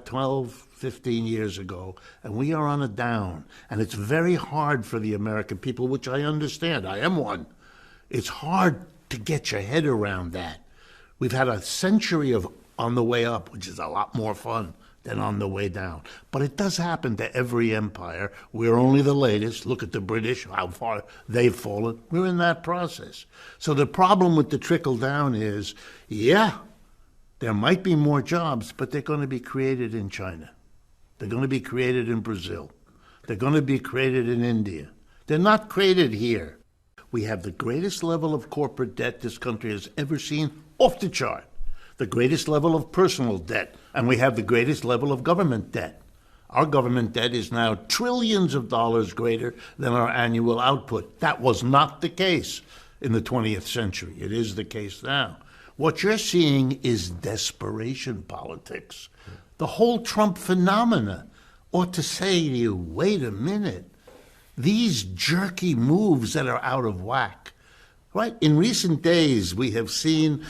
12, 15 years ago, and we are on a down. And it's very hard for the American people, which I understand. I am one. It's hard to get your head around that. We've had a century of on the way up, which is a lot more fun than on the way down. But it does happen to every empire. We're only the latest. Look at the British, how far they've fallen. We're in that process. So the problem with the trickle down is, yeah, there might be more jobs, but they're going to be created in China. They're going to be created in Brazil. They're going to be created in India. They're not created here. We have the greatest level of corporate debt this country has ever seen, off the chart. The greatest level of personal debt, and we have the greatest level of government debt. Our government debt is now trillions of dollars greater than our annual output. That was not the case in the 20th century. It is the case now. What you're seeing is desperation politics. The whole Trump phenomena ought to say to you, wait a minute, these jerky moves that are out of whack, right? In recent days, we have seen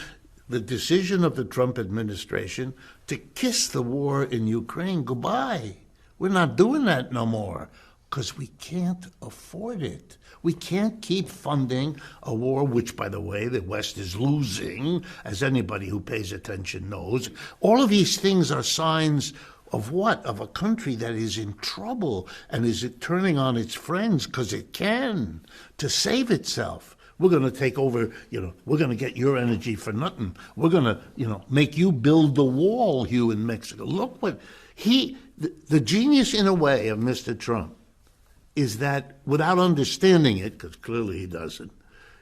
the decision of the Trump administration to kiss the war in Ukraine goodbye. We're not doing that no more because we can't afford it. We can't keep funding a war, which, by the way, the West is losing, as anybody who pays attention knows. All of these things are signs of what? Of a country that is in trouble and is turning on its friends because it can to save itself. We're going to take over, we're going to get your energy for nothing. We're going to, make you build the wall, you in Mexico. Look what the genius in a way of Mr. Trump is that without understanding it, because clearly he doesn't,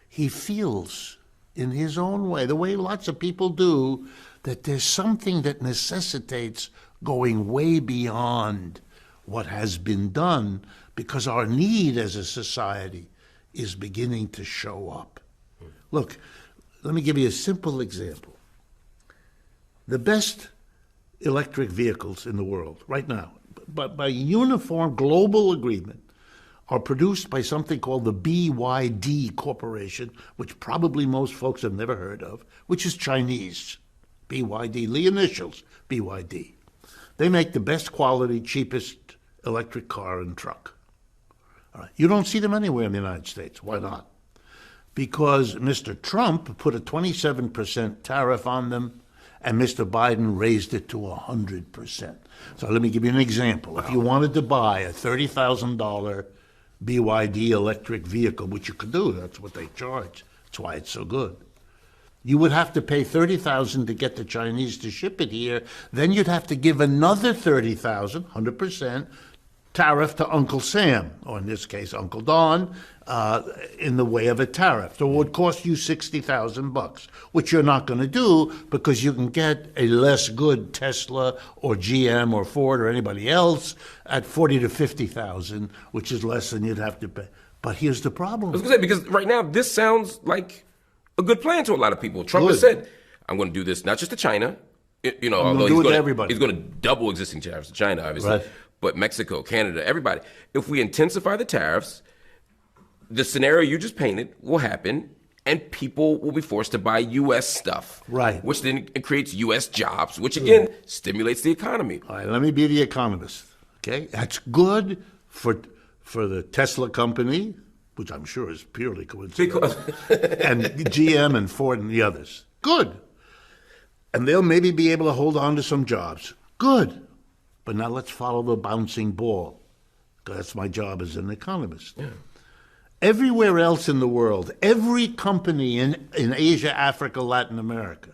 he feels in his own way, the way lots of people do, that there's something that necessitates going way beyond what has been done because our need as a society is beginning to show up. Look, let me give you a simple example. The best electric vehicles in the world right now, by uniform global agreement, are produced by something called the BYD Corporation, which probably most folks have never heard of, which is Chinese. BYD, the initials, BYD. They make the best quality, cheapest electric car and truck. All right. You don't see them anywhere in the United States. Why not? Because Mr. Trump put a 27% tariff on them, and Mr. Biden raised it to 100%. So let me give you an example. Wow. If you wanted to buy a $30,000 BYD electric vehicle, which you could do, that's what they charge. That's why it's so good. You would have to pay $30,000 to get the Chinese to ship it here. Then you'd have to give another $30,000, 100%, tariff to Uncle Sam, or in this case, Uncle Don, in the way of a tariff. So it would cost you $60,000, which you're not going to do because you can get a less good Tesla or GM or Ford or anybody else at $40,000 to $50,000, which is less than you'd have to pay. But here's the problem. I was going to say, because right now this sounds like a good plan to a lot of people. Trump has said, I'm going to do this not just to China, although he's going to double existing tariffs to China, obviously. Right. But Mexico, Canada, everybody. If we intensify the tariffs, the scenario you just painted will happen, and people will be forced to buy U.S. stuff. Right. Which then creates U.S. jobs, which again stimulates the economy. All right, let me be the economist. Okay? That's good for the Tesla company, which I'm sure is purely coincidental, and GM and Ford and the others. Good. And they'll maybe be able to hold on to some jobs. Good. But now let's follow the bouncing ball, because that's my job as an economist. Yeah. Everywhere else in the world, every company in Asia, Africa, Latin America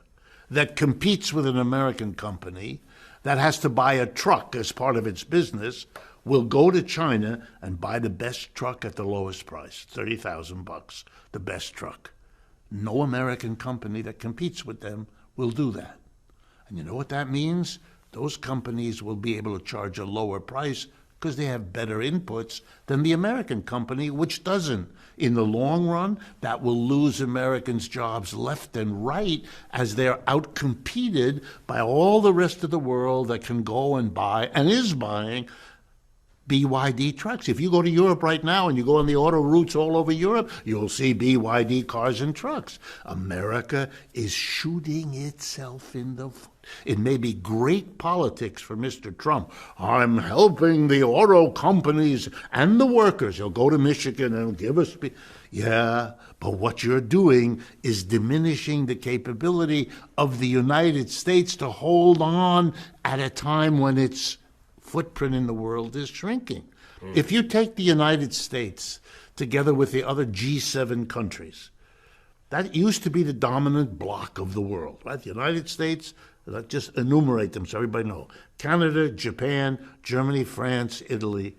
that competes with an American company that has to buy a truck as part of its business will go to China and buy the best truck at the lowest price, $30,000, the best truck. No American company that competes with them will do that. And you know what that means? Those companies will be able to charge a lower price because they have better inputs than the American company, which doesn't. In the long run, that will lose Americans' jobs left and right as they're outcompeted by all the rest of the world that can go and buy and is buying BYD trucks. If you go to Europe right now and you go on the auto routes all over Europe, you'll see BYD cars and trucks. America is shooting itself in the foot. It may be great politics for Mr. Trump. I'm helping the auto companies and the workers. He'll go to Michigan and give us... Yeah, but what you're doing is diminishing the capability of the United States to hold on at a time when its footprint in the world is shrinking. If you take the United States together with the other G7 countries, that used to be the dominant bloc of the world, right? The United States, let's just enumerate them so everybody knows. Canada, Japan, Germany, France, Italy,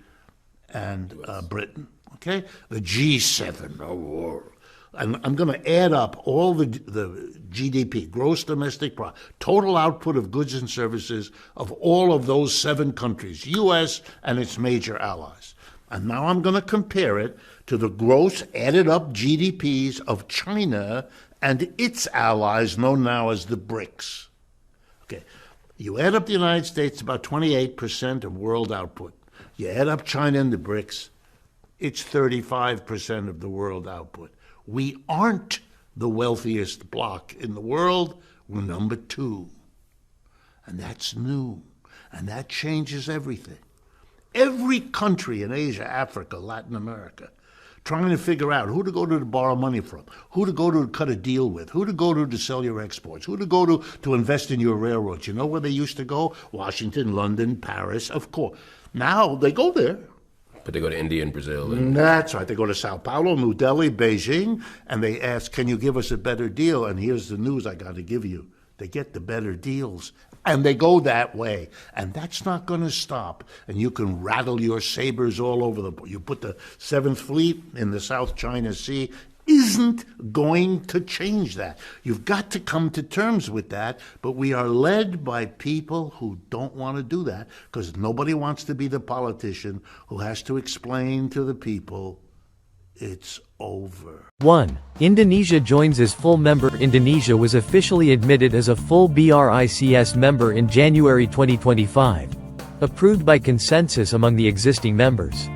and Britain, okay? The G7 world. And I'm going to add up all the GDP, gross domestic product, total output of goods and services of all of those 7 countries, U.S. and its major allies. And now I'm going to compare it to the gross added up GDPs of China and its allies, known now as the Brics. Okay, you add up the United States, about 28% of world output. You add up China and the Brics, it's 35% of the world output. We aren't the wealthiest bloc in the world. We're number 2. And that's new. And that changes everything. Every country in Asia, Africa, Latin America, trying to figure out who to go to borrow money from, who to go to cut a deal with, who to go to sell your exports, who to go to invest in your railroads. You know where they used to go? Washington, London, Paris, of course. Now they go there. But they go to India and Brazil. That's right. They go to Sao Paulo, New Delhi, Beijing, and they ask, can you give us a better deal? And here's the news I got to give you. They get the better deals. And they go that way. And that's not going to stop. And you can rattle your sabers all over the... You put the 7th Fleet in the South China Sea. Isn't going to change that. You've got to come to terms with that, but we are led by people who don't want to do that because nobody wants to be the politician who has to explain to the people it's over. 1. Indonesia joins as full member. Indonesia was officially admitted as a full BRICS member in January 2025, approved by consensus among the existing members.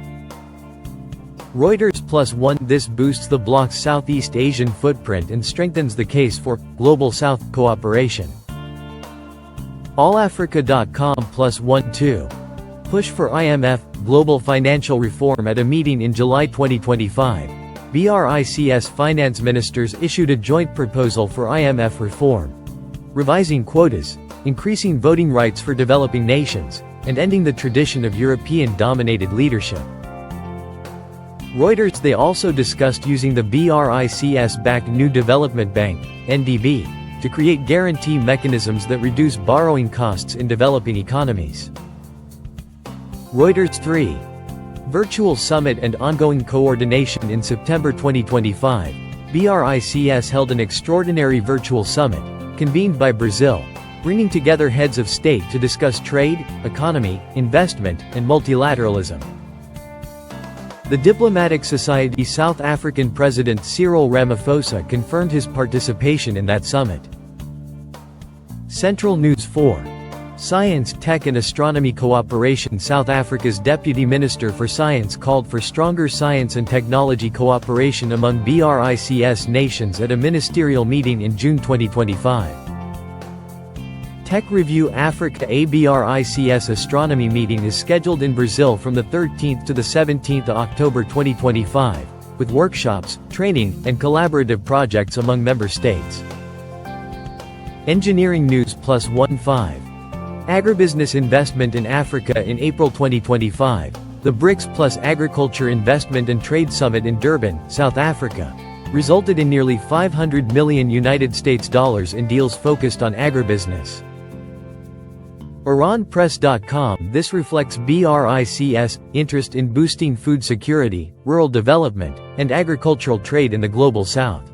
Reuters +1. This boosts the bloc's Southeast Asian footprint and strengthens the case for Global South cooperation. AllAfrica.com +1 2. Push for IMF global financial reform. At a meeting in July 2025, BRICS finance ministers issued a joint proposal for IMF reform, revising quotas, increasing voting rights for developing nations, and ending the tradition of European-dominated leadership. Reuters. They also discussed using the BRICS-backed New Development Bank, NDB, to create guarantee mechanisms that reduce borrowing costs in developing economies. Reuters. 3. Virtual summit and ongoing coordination. In September 2025, BRICS held an extraordinary virtual summit, convened by Brazil, bringing together heads of state to discuss trade, economy, investment, and multilateralism. The Diplomatic Society. South African President Cyril Ramaphosa confirmed his participation in that summit. Central News. 4. Science, Tech and Astronomy Cooperation. South Africa's Deputy Minister for Science called for stronger science and technology cooperation among BRICS nations at a ministerial meeting in June 2025. Tech Review Africa. A BRICS astronomy meeting is scheduled in Brazil from the 13th to the 17th of October 2025, with workshops, training, and collaborative projects among member states. Engineering News +1 5. Agribusiness investment in Africa. In April 2025, the BRICS Plus Agriculture Investment and Trade Summit in Durban, South Africa, resulted in nearly $500 million in deals focused on agribusiness. IranPress.com. This reflects BRICS' interest in boosting food security, rural development, and agricultural trade in the Global South.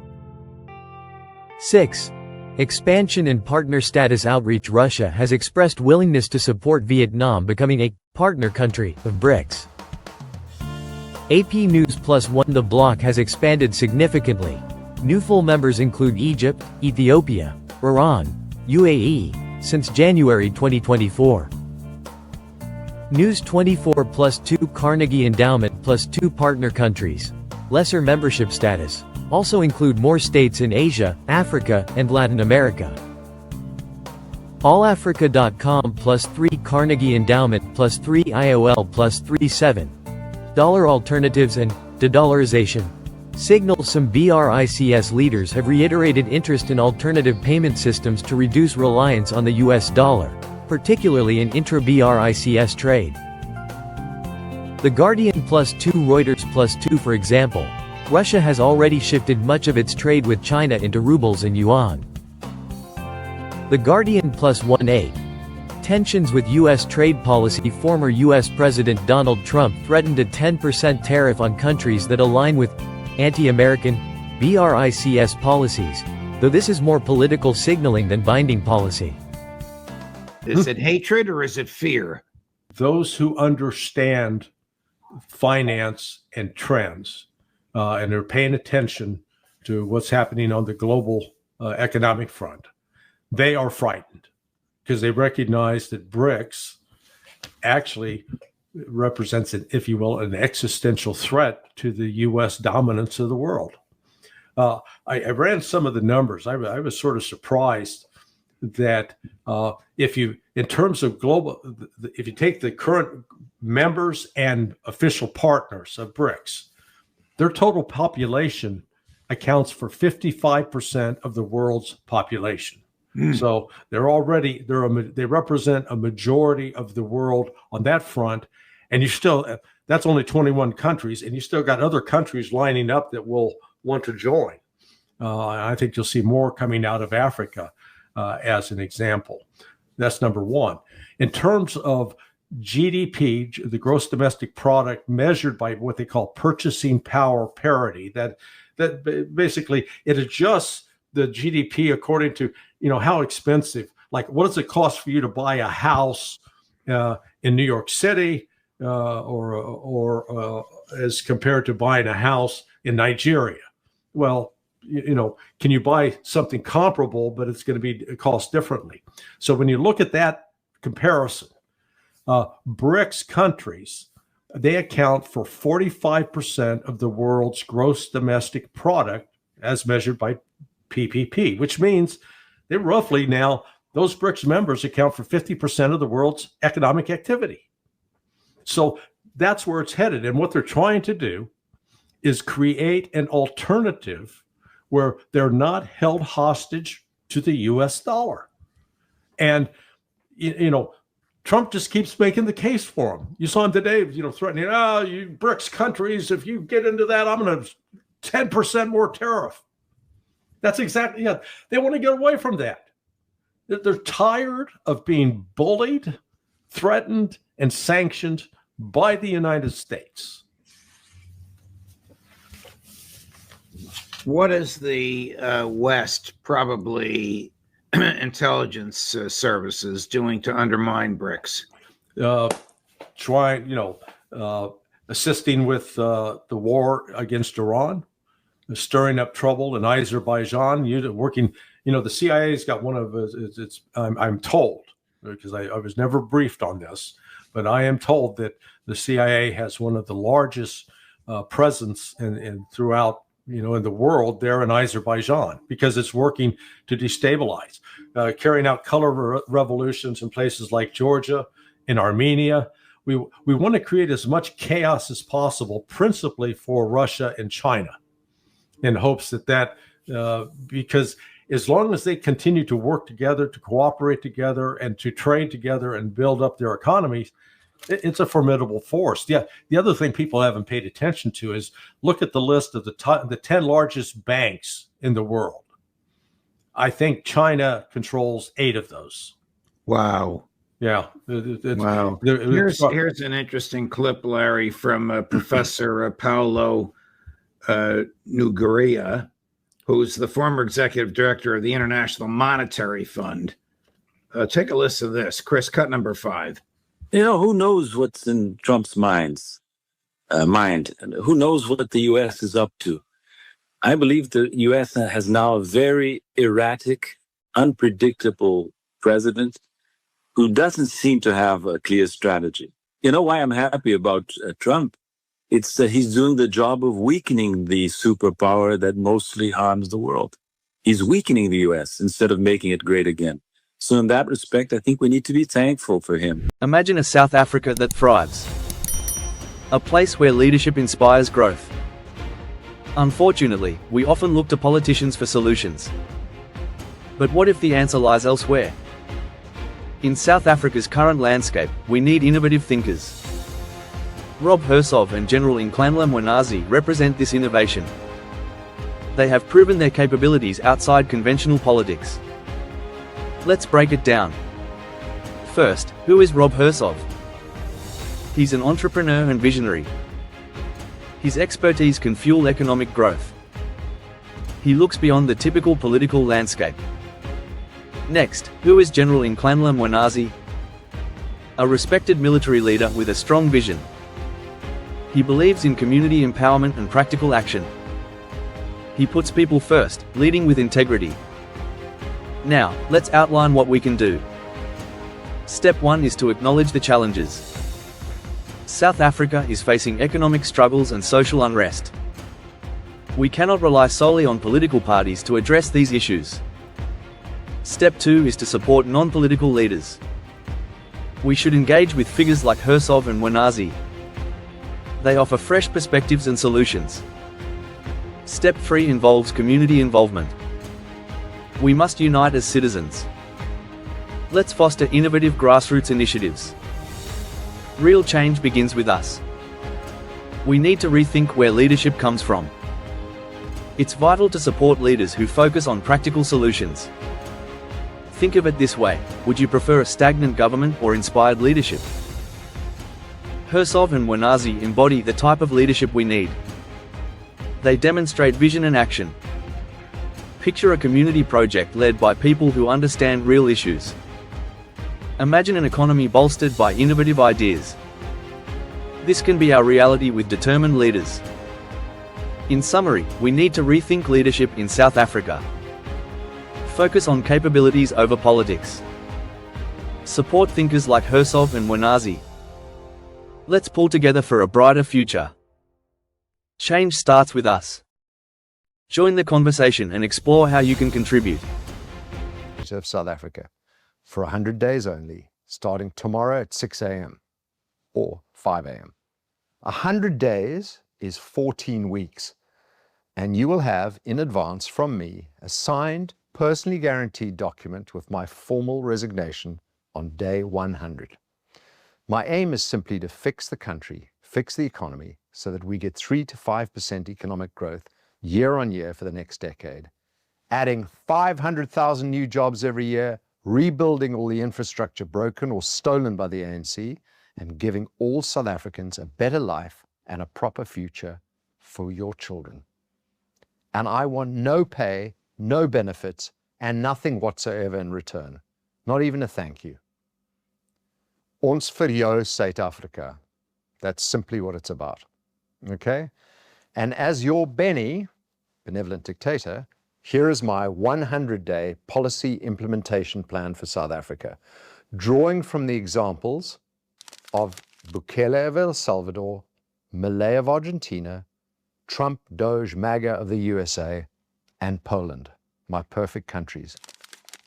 6. Expansion and partner status outreach. Russia has expressed willingness to support Vietnam becoming a partner country of BRICS. AP News +1. The bloc has expanded significantly. New full members include Egypt, Ethiopia, Iran, UAE, since January 2024. News 24 plus 2 Carnegie Endowment plus 2 partner countries. Lesser membership status. Also include more states in Asia, Africa, and Latin America. AllAfrica.com plus 3 Carnegie Endowment plus 3 IOL plus 3 7. Dollar alternatives and de-dollarization. Signal. Some BRICS leaders have reiterated interest in alternative payment systems to reduce reliance on the US dollar, particularly in intra-BRICS trade. The Guardian plus 2 Reuters plus 2. For example, Russia has already shifted much of its trade with China into rubles and yuan. The Guardian plus 1-8. Tensions with U.S. trade policy. Former U.S. President Donald Trump threatened a 10% tariff on countries that align with anti-American BRICS policies, though this is more political signaling than binding policy. Is it hatred or is it fear? Those who understand finance and trends and are paying attention to what's happening on the global economic front, they are frightened because they recognize that BRICS actually represents, if you will, an existential threat to the U.S. dominance of the world. I ran some of the numbers. I was sort of surprised that if you take the current members and official partners of BRICS, their total population accounts for 55% of the world's population. So they represent a majority of the world on that front, and that's only 21 countries, and you still got other countries lining up that will want to join. I think you'll see more coming out of Africa as an example. That's number one. In terms of GDP, the gross domestic product measured by what they call purchasing power parity, that basically it adjusts the GDP according to how expensive, like what does it cost for you to buy a house in New York City or as compared to buying a house in Nigeria? Well, can you buy something comparable, but it's going to be cost differently? So when you look at that comparison, BRICS countries, they account for 45% of the world's gross domestic product as measured by PPP, which means they roughly now, those BRICS members account for 50% of the world's economic activity. So that's where it's headed. And what they're trying to do is create an alternative where they're not held hostage to the US dollar. And, Trump just keeps making the case for them. You saw him today, threatening, you BRICS countries, if you get into that, I'm going to 10% more tariff. That's exactly, they want to get away from that. They're tired of being bullied, threatened, and sanctioned by the United States. What is the West, probably intelligence services, doing to undermine BRICS? Assisting with the war against Iran, stirring up trouble in Azerbaijan, working, the CIA's got one of its, I'm told, because I was never briefed on this, but I am told that the CIA has one of the largest presence in throughout, in the world there in Azerbaijan, because it's working to destabilize, carrying out color revolutions in places like Georgia, in Armenia. We want to create as much chaos as possible, principally for Russia and China, in hopes that because as long as they continue to work together, to cooperate together, and to trade together and build up their economies, it's a formidable force. Yeah. The other thing people haven't paid attention to is look at the list of the 10 largest banks in the world. I think China controls 8 of those. Wow. Yeah. Wow. Here's an interesting clip, Larry, from Professor Paolo Nugaria, who's the former executive director of the International Monetary Fund. Take a listen to this. Chris, cut number 5. Who knows what's in Trump's mind? Who knows what the U.S. is up to? I believe the U.S. has now a very erratic, unpredictable president who doesn't seem to have a clear strategy. You know why I'm happy about Trump? It's that he's doing the job of weakening the superpower that mostly harms the world. He's weakening the US instead of making it great again. So in that respect, I think we need to be thankful for him. Imagine a South Africa that thrives. A place where leadership inspires growth. Unfortunately, we often look to politicians for solutions. But what if the answer lies elsewhere? In South Africa's current landscape, we need innovative thinkers. Rob Hersov and General Mkhwanazi represent this innovation. They have proven their capabilities outside conventional politics. Let's break it down. First, who is Rob Hersov? He's an entrepreneur and visionary. His expertise can fuel economic growth. He looks beyond the typical political landscape. Next, who is General Mkhwanazi? A respected military leader with a strong vision. He believes in community empowerment and practical action. He puts people first, leading with integrity. Now, let's outline what we can do. Step 1 is to acknowledge the challenges. South Africa is facing economic struggles and social unrest. We cannot rely solely on political parties to address these issues. Step 2 is to support non-political leaders. We should engage with figures like Hersov and Mkhwanazi. They offer fresh perspectives and solutions. Step 3 involves community involvement. We must unite as citizens. Let's foster innovative grassroots initiatives. Real change begins with us. We need to rethink where leadership comes from. It's vital to support leaders who focus on practical solutions. Think of it this way: would you prefer a stagnant government or inspired leadership? Hersov and Mkhwanazi embody the type of leadership we need. They demonstrate vision and action. Picture a community project led by people who understand real issues. Imagine an economy bolstered by innovative ideas. This can be our reality with determined leaders. In summary, we need to rethink leadership in South Africa. Focus on capabilities over politics. Support thinkers like Hersov and Mkhwanazi. Let's pull together for a brighter future. Change starts with us. Join the conversation and explore how you can contribute. Of South Africa for 100 days only, starting tomorrow at 6 a.m. or 5 a.m. 100 days is 14 weeks, and you will have in advance from me a signed, personally guaranteed document with my formal resignation on day 100. My aim is simply to fix the country, fix the economy, so that we get 3 to 5% economic growth year on year for the next decade, adding 500,000 new jobs every year, rebuilding all the infrastructure broken or stolen by the ANC, and giving all South Africans a better life and a proper future for your children. And I want no pay, no benefits, and nothing whatsoever in return. Not even a thank you. Ons vir jou, South Africa. That's simply what it's about. Okay? And as your Benny, benevolent dictator, here is my 100-day policy implementation plan for South Africa, drawing from the examples of Bukele of El Salvador, Milei of Argentina, Trump, Doge, MAGA of the USA, and Poland, my perfect countries,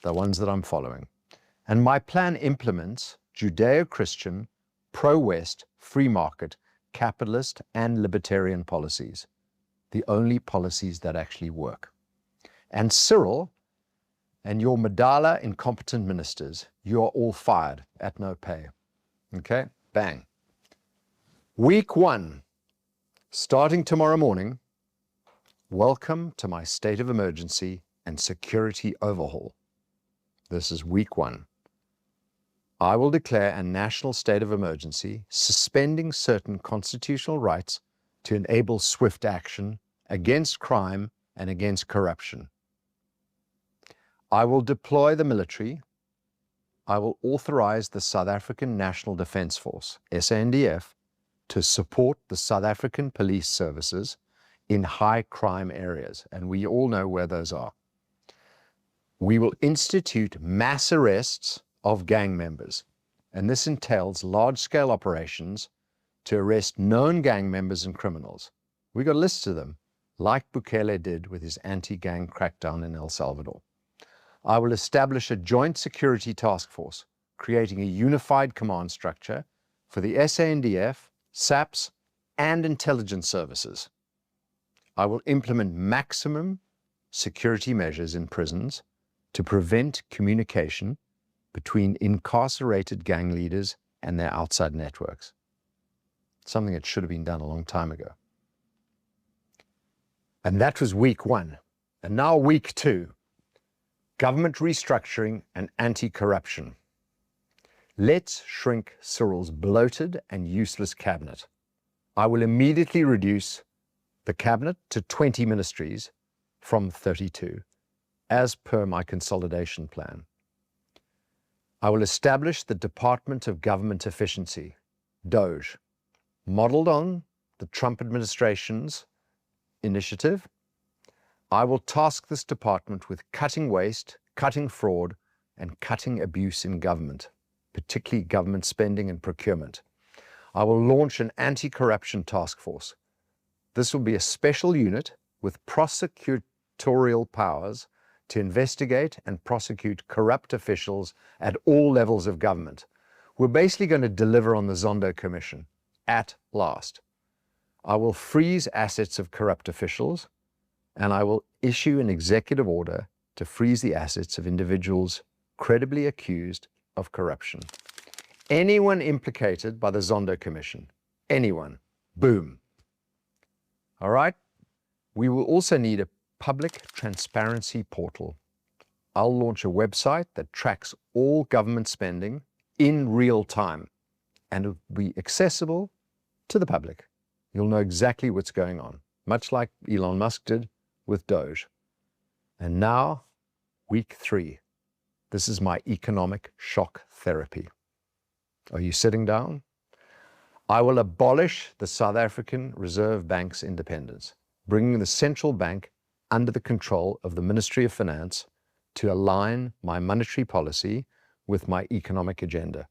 the ones that I'm following. And my plan implements Judeo-Christian, pro-West, free market, capitalist, and libertarian policies, the only policies that actually work. And Cyril and your Madala incompetent ministers, you are all fired at no pay. Okay? Bang. Week 1, starting tomorrow morning, welcome to my state of emergency and security overhaul. This is week 1. I will declare a national state of emergency, suspending certain constitutional rights to enable swift action against crime and against corruption. I will deploy the military. I will authorize the South African National Defence Force, SANDF, to support the South African police services in high crime areas, and we all know where those are. We will institute mass arrests of gang members, and this entails large-scale operations to arrest known gang members and criminals. We got lists of them, like Bukele did with his anti-gang crackdown in El Salvador. I will establish a joint security task force, creating a unified command structure for the SANDF, SAPS, and intelligence services. I will implement maximum security measures in prisons to prevent communication between incarcerated gang leaders and their outside networks. Something that should have been done a long time ago. And that was week 1. And now week 2, government restructuring and anti-corruption. Let's shrink Cyril's bloated and useless cabinet. I will immediately reduce the cabinet to 20 ministries from 32, as per my consolidation plan. I will establish the Department of Government Efficiency, DOGE, modeled on the Trump administration's initiative. I will task this department with cutting waste, cutting fraud, and cutting abuse in government, particularly government spending and procurement. I will launch an anti-corruption task force. This will be a special unit with prosecutorial powers to investigate and prosecute corrupt officials at all levels of government. We're basically going to deliver on the Zondo Commission at last. I will freeze assets of corrupt officials, and I will issue an executive order to freeze the assets of individuals credibly accused of corruption. Anyone implicated by the Zondo Commission, anyone, boom. All right? We will also need a public transparency portal. I'll launch a website that tracks all government spending in real time, and it will be accessible to the public. You'll know exactly what's going on, much like Elon Musk did with Doge. And now, week 3. This is my economic shock therapy. Are you sitting down? I will abolish the South African Reserve Bank's independence, bringing the central bank under the control of the Ministry of Finance to align my monetary policy with my economic agenda.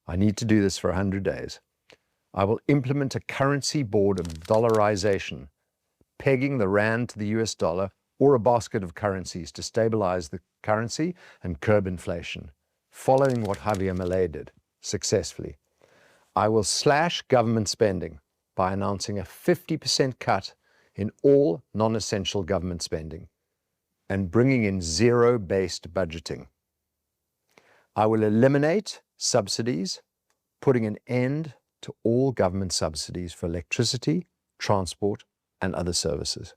I need to do this for 100 days. I will implement a currency board of dollarization, pegging the rand to the US dollar or a basket of currencies to stabilize the currency and curb inflation, following what Javier Milei did successfully. I will slash government spending by announcing a 50% cut in all non-essential government spending and bringing in zero-based budgeting. I will eliminate subsidies, putting an end to all government subsidies for electricity, transport, and other services.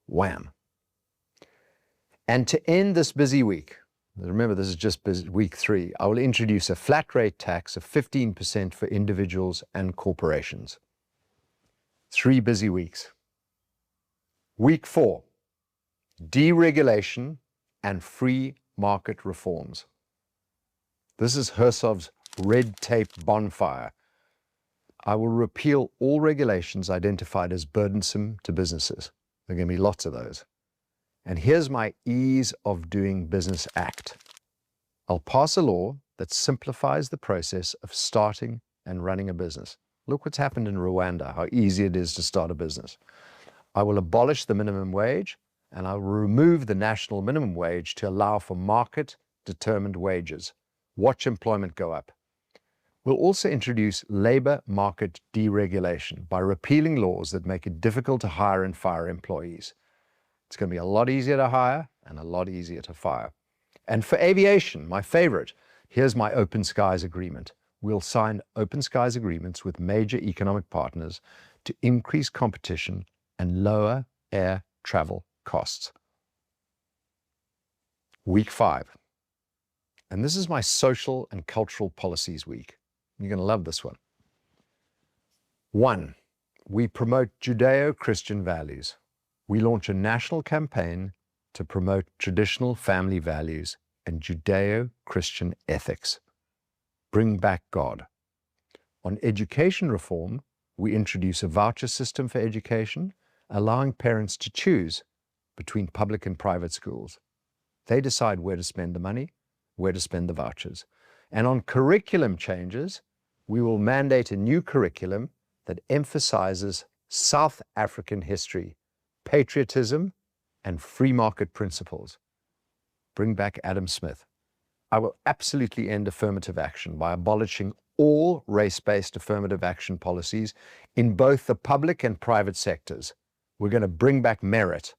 Wham! And to end this busy week, remember this is just week 3, I will introduce a flat rate tax of 15% for individuals and corporations. 3 busy weeks. Week 4, deregulation and free market reforms. This is Hersov's red tape bonfire. I will repeal all regulations identified as burdensome to businesses. There are going to be lots of those. And here's my Ease of Doing Business Act. I'll pass a law that simplifies the process of starting and running a business. Look what's happened in Rwanda, how easy it is to start a business. I will abolish the minimum wage, and I will remove the national minimum wage to allow for market-determined wages. Watch employment go up. We'll also introduce labor market deregulation by repealing laws that make it difficult to hire and fire employees. It's going to be a lot easier to hire and a lot easier to fire. And for aviation, my favorite, here's my Open Skies Agreement. We'll sign Open Skies agreements with major economic partners to increase competition and lower air travel costs. Week 5. And this is my social and cultural policies week. You're going to love this one. 1, we promote Judeo-Christian values. We launch a national campaign to promote traditional family values and Judeo-Christian ethics. Bring back God. On education reform, we introduce a voucher system for education, allowing parents to choose between public and private schools. They decide where to spend the money, where to spend the vouchers. And on curriculum changes, we will mandate a new curriculum that emphasizes South African history, patriotism, and free market principles. Bring back Adam Smith. I will absolutely end affirmative action by abolishing all race-based affirmative action policies in both the public and private sectors. We're going to bring back merit.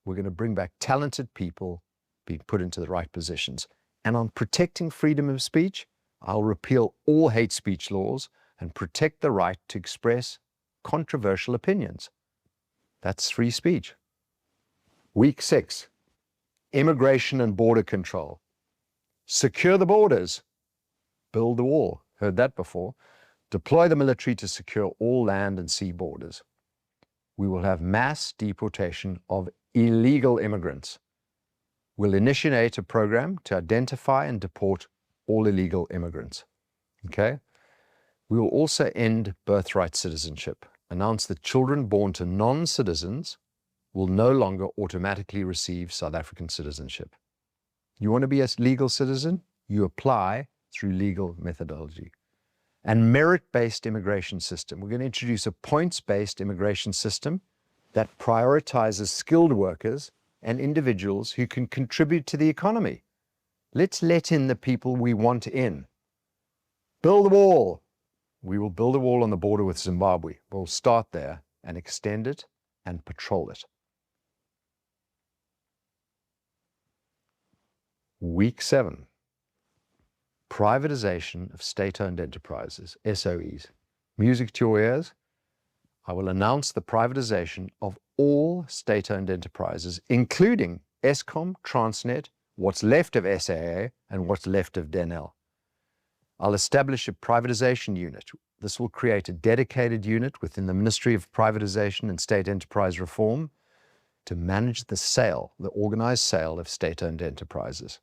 We're going to bring back talented people being put into the right positions. And on protecting freedom of speech, I'll repeal all hate speech laws and protect the right to express controversial opinions. That's free speech. Week 6, immigration and border control. Secure the borders. Build the wall. Heard that before. Deploy the military to secure all land and sea borders. We will have mass deportation of illegal immigrants. We'll initiate a program to identify and deport all illegal immigrants. Okay? We will also end birthright citizenship. Announce that children born to non-citizens will no longer automatically receive South African citizenship. You want to be a legal citizen? You apply through legal methodology. And merit-based immigration system. We're going to introduce a points-based immigration system that prioritizes skilled workers and individuals who can contribute to the economy. Let's let in the people we want in. Build the wall. We will build a wall on the border with Zimbabwe. We'll start there and extend it and patrol it. Week 7, privatization of state-owned enterprises, SOEs. Music to your ears. I will announce the privatization of all state-owned enterprises, including Eskom, Transnet, what's left of SAA, and what's left of Denel. I'll establish a privatization unit. This will create a dedicated unit within the Ministry of Privatization and State Enterprise Reform to manage the sale, the organized sale of state-owned enterprises.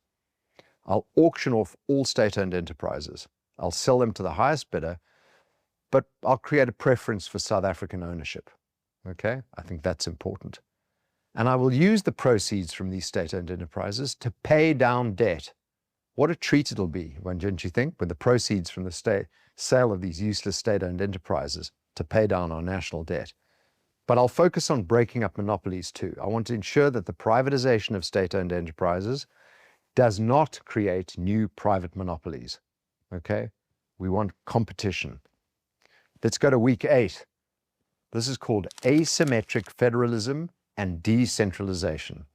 I'll auction off all state-owned enterprises. I'll sell them to the highest bidder, but I'll create a preference for South African ownership. Okay? I think that's important. And I will use the proceeds from these state-owned enterprises to pay down debt. What a treat it'll be, don't you think, with the proceeds from the sale of these useless state-owned enterprises to pay down our national debt. But I'll focus on breaking up monopolies too. I want to ensure that the privatization of state-owned enterprises does not create new private monopolies. Okay? We want competition. Let's go to week 8. This is called asymmetric federalism and decentralization.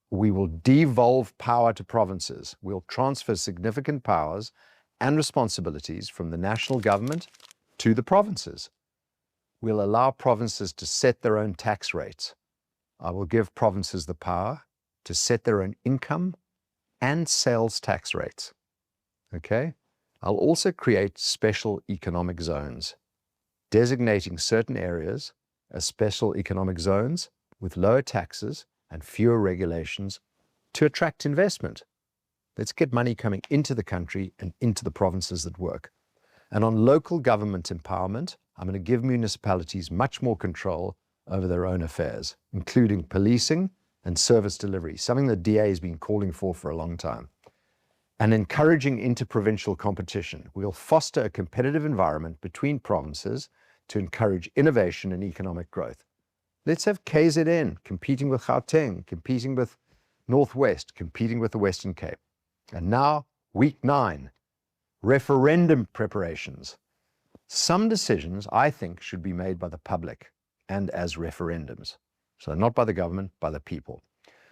We will devolve power to provinces. We'll transfer significant powers and responsibilities from the national government to the provinces. We'll allow provinces to set their own tax rates. I will give provinces the power to set their own income and sales tax rates. Okay? I'll also create special economic zones, designating certain areas as special economic zones with lower taxes and fewer regulations to attract investment. Let's get money coming into the country and into the provinces that work. And on local government empowerment, I'm going to give municipalities much more control over their own affairs, including policing and service delivery, something the DA has been calling for a long time. And encouraging interprovincial competition. We'll foster a competitive environment between provinces to encourage innovation and economic growth. Let's have KZN competing with Gauteng, competing with Northwest, competing with the Western Cape. And now, week 9, referendum preparations. Some decisions, I think, should be made by the public and as referendums. So not by the government, by the people.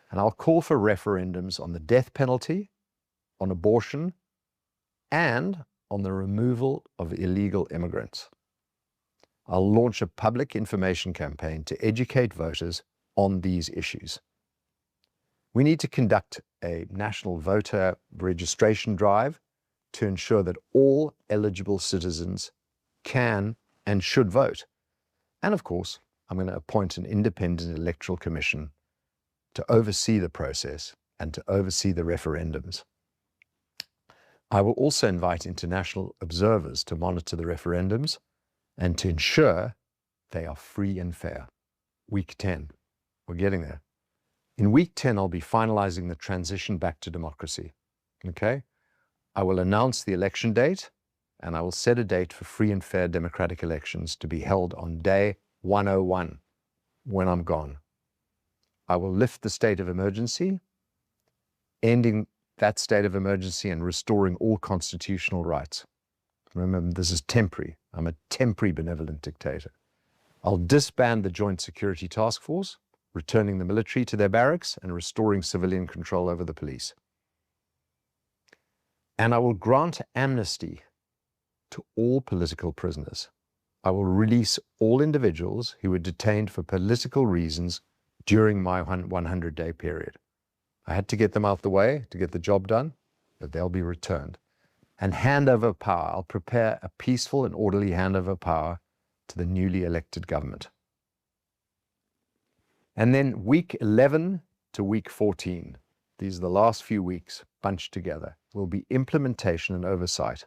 And I'll call for referendums on the death penalty, on abortion, and on the removal of illegal immigrants. I'll launch a public information campaign to educate voters on these issues. We need to conduct a national voter registration drive to ensure that all eligible citizens can and should vote. And of course, I'm going to appoint an independent electoral commission to oversee the process and to oversee the referendums. I will also invite international observers to monitor the referendums and to ensure they are free and fair. Week 10, we're getting there. In week 10, I'll be finalizing the transition back to democracy. Okay? I will announce the election date, and I will set a date for free and fair democratic elections to be held on day 101 when I'm gone. I will lift the state of emergency, ending that state of emergency and restoring all constitutional rights. Remember, this is temporary. I'm a temporary benevolent dictator. I'll disband the Joint Security Task Force, returning the military to their barracks and restoring civilian control over the police. And I will grant amnesty to all political prisoners. I will release all individuals who were detained for political reasons during my 100-day period. I had to get them out the way to get the job done, but they'll be returned. And hand over power. I'll prepare a peaceful and orderly handover of power to the newly elected government. And then week 11 to week 14, these are the last few weeks bunched together, will be implementation and oversight.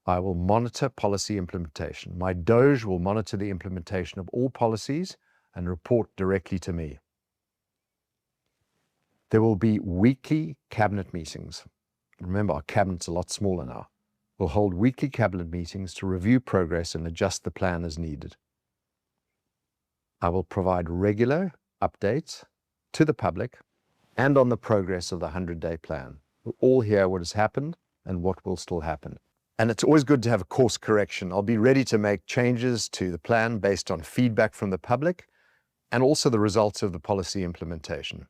I will monitor policy implementation. My Doge will monitor the implementation of all policies and report directly to me. There will be weekly cabinet meetings. Remember, our cabinet's a lot smaller now. We'll hold weekly cabinet meetings to review progress and adjust the plan as needed. I will provide regular updates to the public and on the progress of the 100-day plan. We'll all hear what has happened and what will still happen. And it's always good to have a course correction. I'll be ready to make changes to the plan based on feedback from the public and also the results of the policy implementation.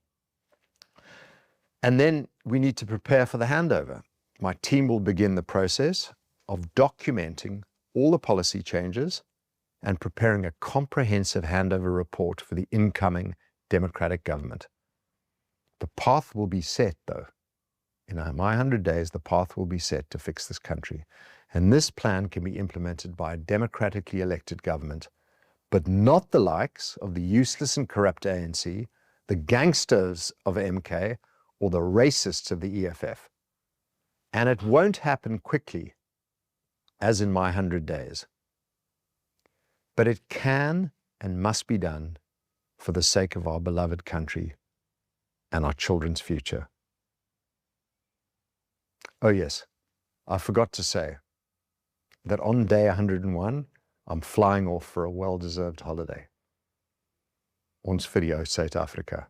And then we need to prepare for the handover. My team will begin the process of documenting all the policy changes and preparing a comprehensive handover report for the incoming democratic government. The path will be set, though. In my 100 days, the path will be set to fix this country. And this plan can be implemented by a democratically elected government, but not the likes of the useless and corrupt ANC, the gangsters of MK, or the racists of the EFF. And it won't happen quickly, as in my 100 days. But it can and must be done for the sake of our beloved country and our children's future. Oh yes, I forgot to say that on day 101, I'm flying off for a well-deserved holiday. Ons vir jou South Africa.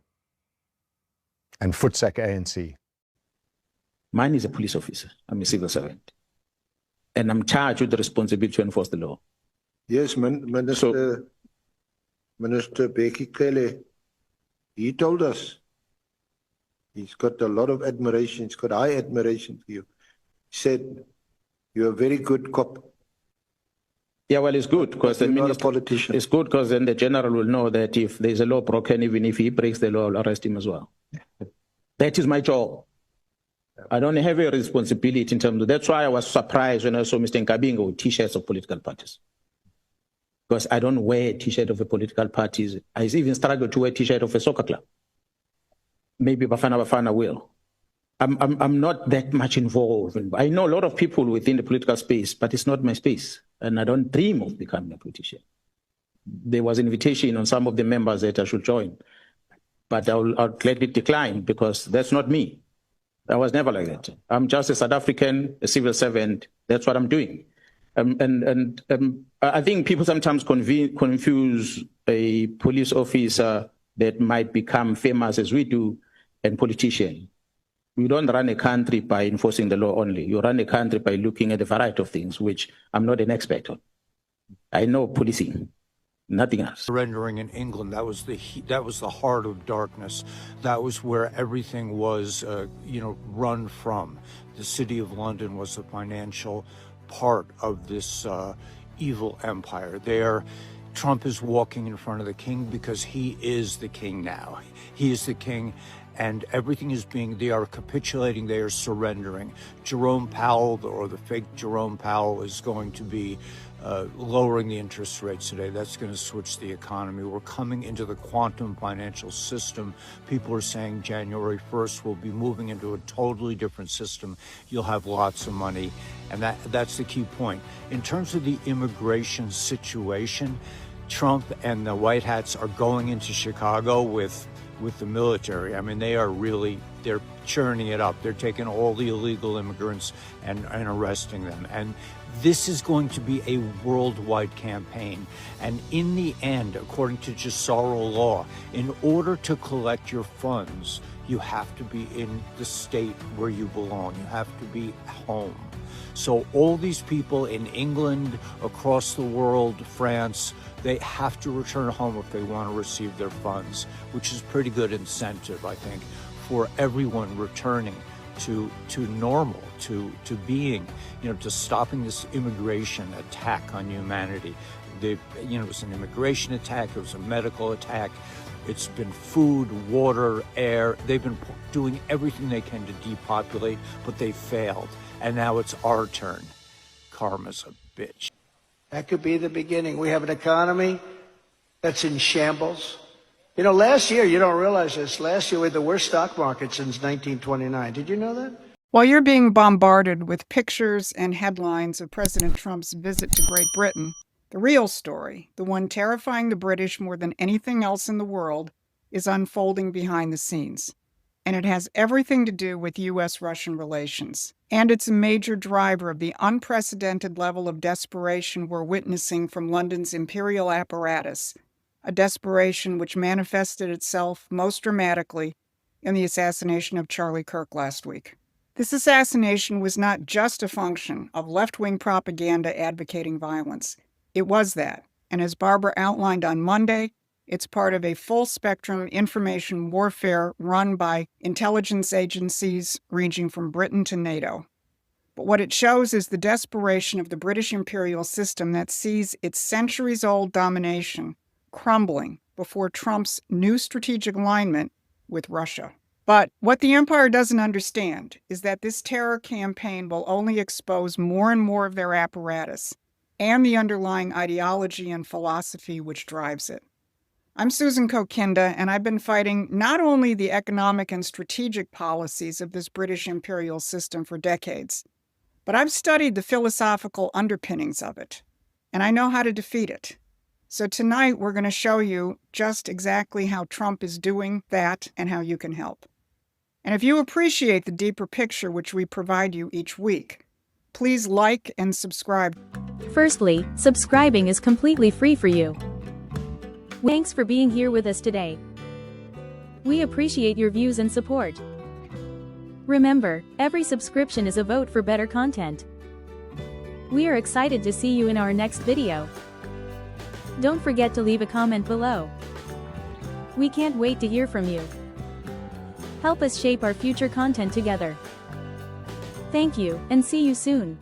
And Futsak ANC. Mine is a police officer. I'm a civil servant. And I'm charged with the responsibility to enforce the law. Yes, Minister Bheki Cele, he told us, he's got a lot of admiration, he's got high admiration for you. He said, you're a very good cop. Yeah, well, it's good because you're not a politician. It's good because then the general will know that if there's a law broken, even if he breaks the law, I'll arrest him as well. That is my job. I don't have a responsibility in terms of, that's why I was surprised when I saw Mr. Nkabingo with t-shirts of political parties. Because I don't wear a t-shirt of a political party. I even struggle to wear a t-shirt of a soccer club. Maybe Bafana will. I'm not that much involved. I know a lot of people within the political space, but it's not my space. And I don't dream of becoming a politician. There was an invitation on some of the members that I should join, but I'll gladly decline because that's not me. I was never like that. I'm just a South African, a civil servant. That's what I'm doing. I think people sometimes confuse a police officer that might become famous as we do and politician. We don't run a country by enforcing the law only. You run a country by looking at a variety of things, which I'm not an expert on. I know policing, nothing else. Surrendering in England, that was the heart of darkness. That was where everything was, run from. The City of London was the financial part of this evil empire. There, Trump is walking in front of the king because he is the king now. He is the king. And everything is they are capitulating, they are surrendering. Jerome Powell, or the fake Jerome Powell, is going to be lowering the interest rates today. That's going to switch the economy. We're coming into the quantum financial system. People are saying January 1st we'll be moving into a totally different system. You'll have lots of money. And that's the key point. In terms of the immigration situation, Trump and the White Hats are going into Chicago with with the military. I mean, they're churning it up. They're taking all the illegal immigrants and arresting them. And this is going to be a worldwide campaign. And in the end, according to Gesara law, in order to collect your funds, you have to be in the state where you belong. You have to be home. So all these people in England, across the world, France, they have to return home if they want to receive their funds, which is pretty good incentive, I think, for everyone returning to normal, to being, to stopping this immigration attack on humanity. It was an immigration attack, it was a medical attack, it's been food, water, air. They've been doing everything they can to depopulate, but they failed. And now it's our turn. Karma's a bitch. That could be the beginning. We have an economy that's in shambles. Last year, you don't realize this, last year we had the worst stock market since 1929. Did you know that? While you're being bombarded with pictures and headlines of President Trump's visit to Great Britain, the real story, the one terrifying the British more than anything else in the world, is unfolding behind the scenes. And it has everything to do with U.S.-Russian relations. And it's a major driver of the unprecedented level of desperation we're witnessing from London's imperial apparatus, a desperation which manifested itself most dramatically in the assassination of Charlie Kirk last week. This assassination was not just a function of left-wing propaganda advocating violence. It was that, and as Barbara outlined on Monday, it's part of a full-spectrum information warfare run by intelligence agencies ranging from Britain to NATO. But what it shows is the desperation of the British imperial system that sees its centuries-old domination crumbling before Trump's new strategic alignment with Russia. But what the empire doesn't understand is that this terror campaign will only expose more and more of their apparatus and the underlying ideology and philosophy which drives it. I'm Susan Kokinda, and I've been fighting not only the economic and strategic policies of this British imperial system for decades, but I've studied the philosophical underpinnings of it, and I know how to defeat it. So tonight we're going to show you just exactly how Trump is doing that and how you can help. And if you appreciate the deeper picture which we provide you each week, please like and subscribe. Firstly, subscribing is completely free for you. Thanks for being here with us today. We appreciate your views and support. Remember, every subscription is a vote for better content. We are excited to see you in our next video. Don't forget to leave a comment below. We can't wait to hear from you. Help us shape our future content together. Thank you, and see you soon.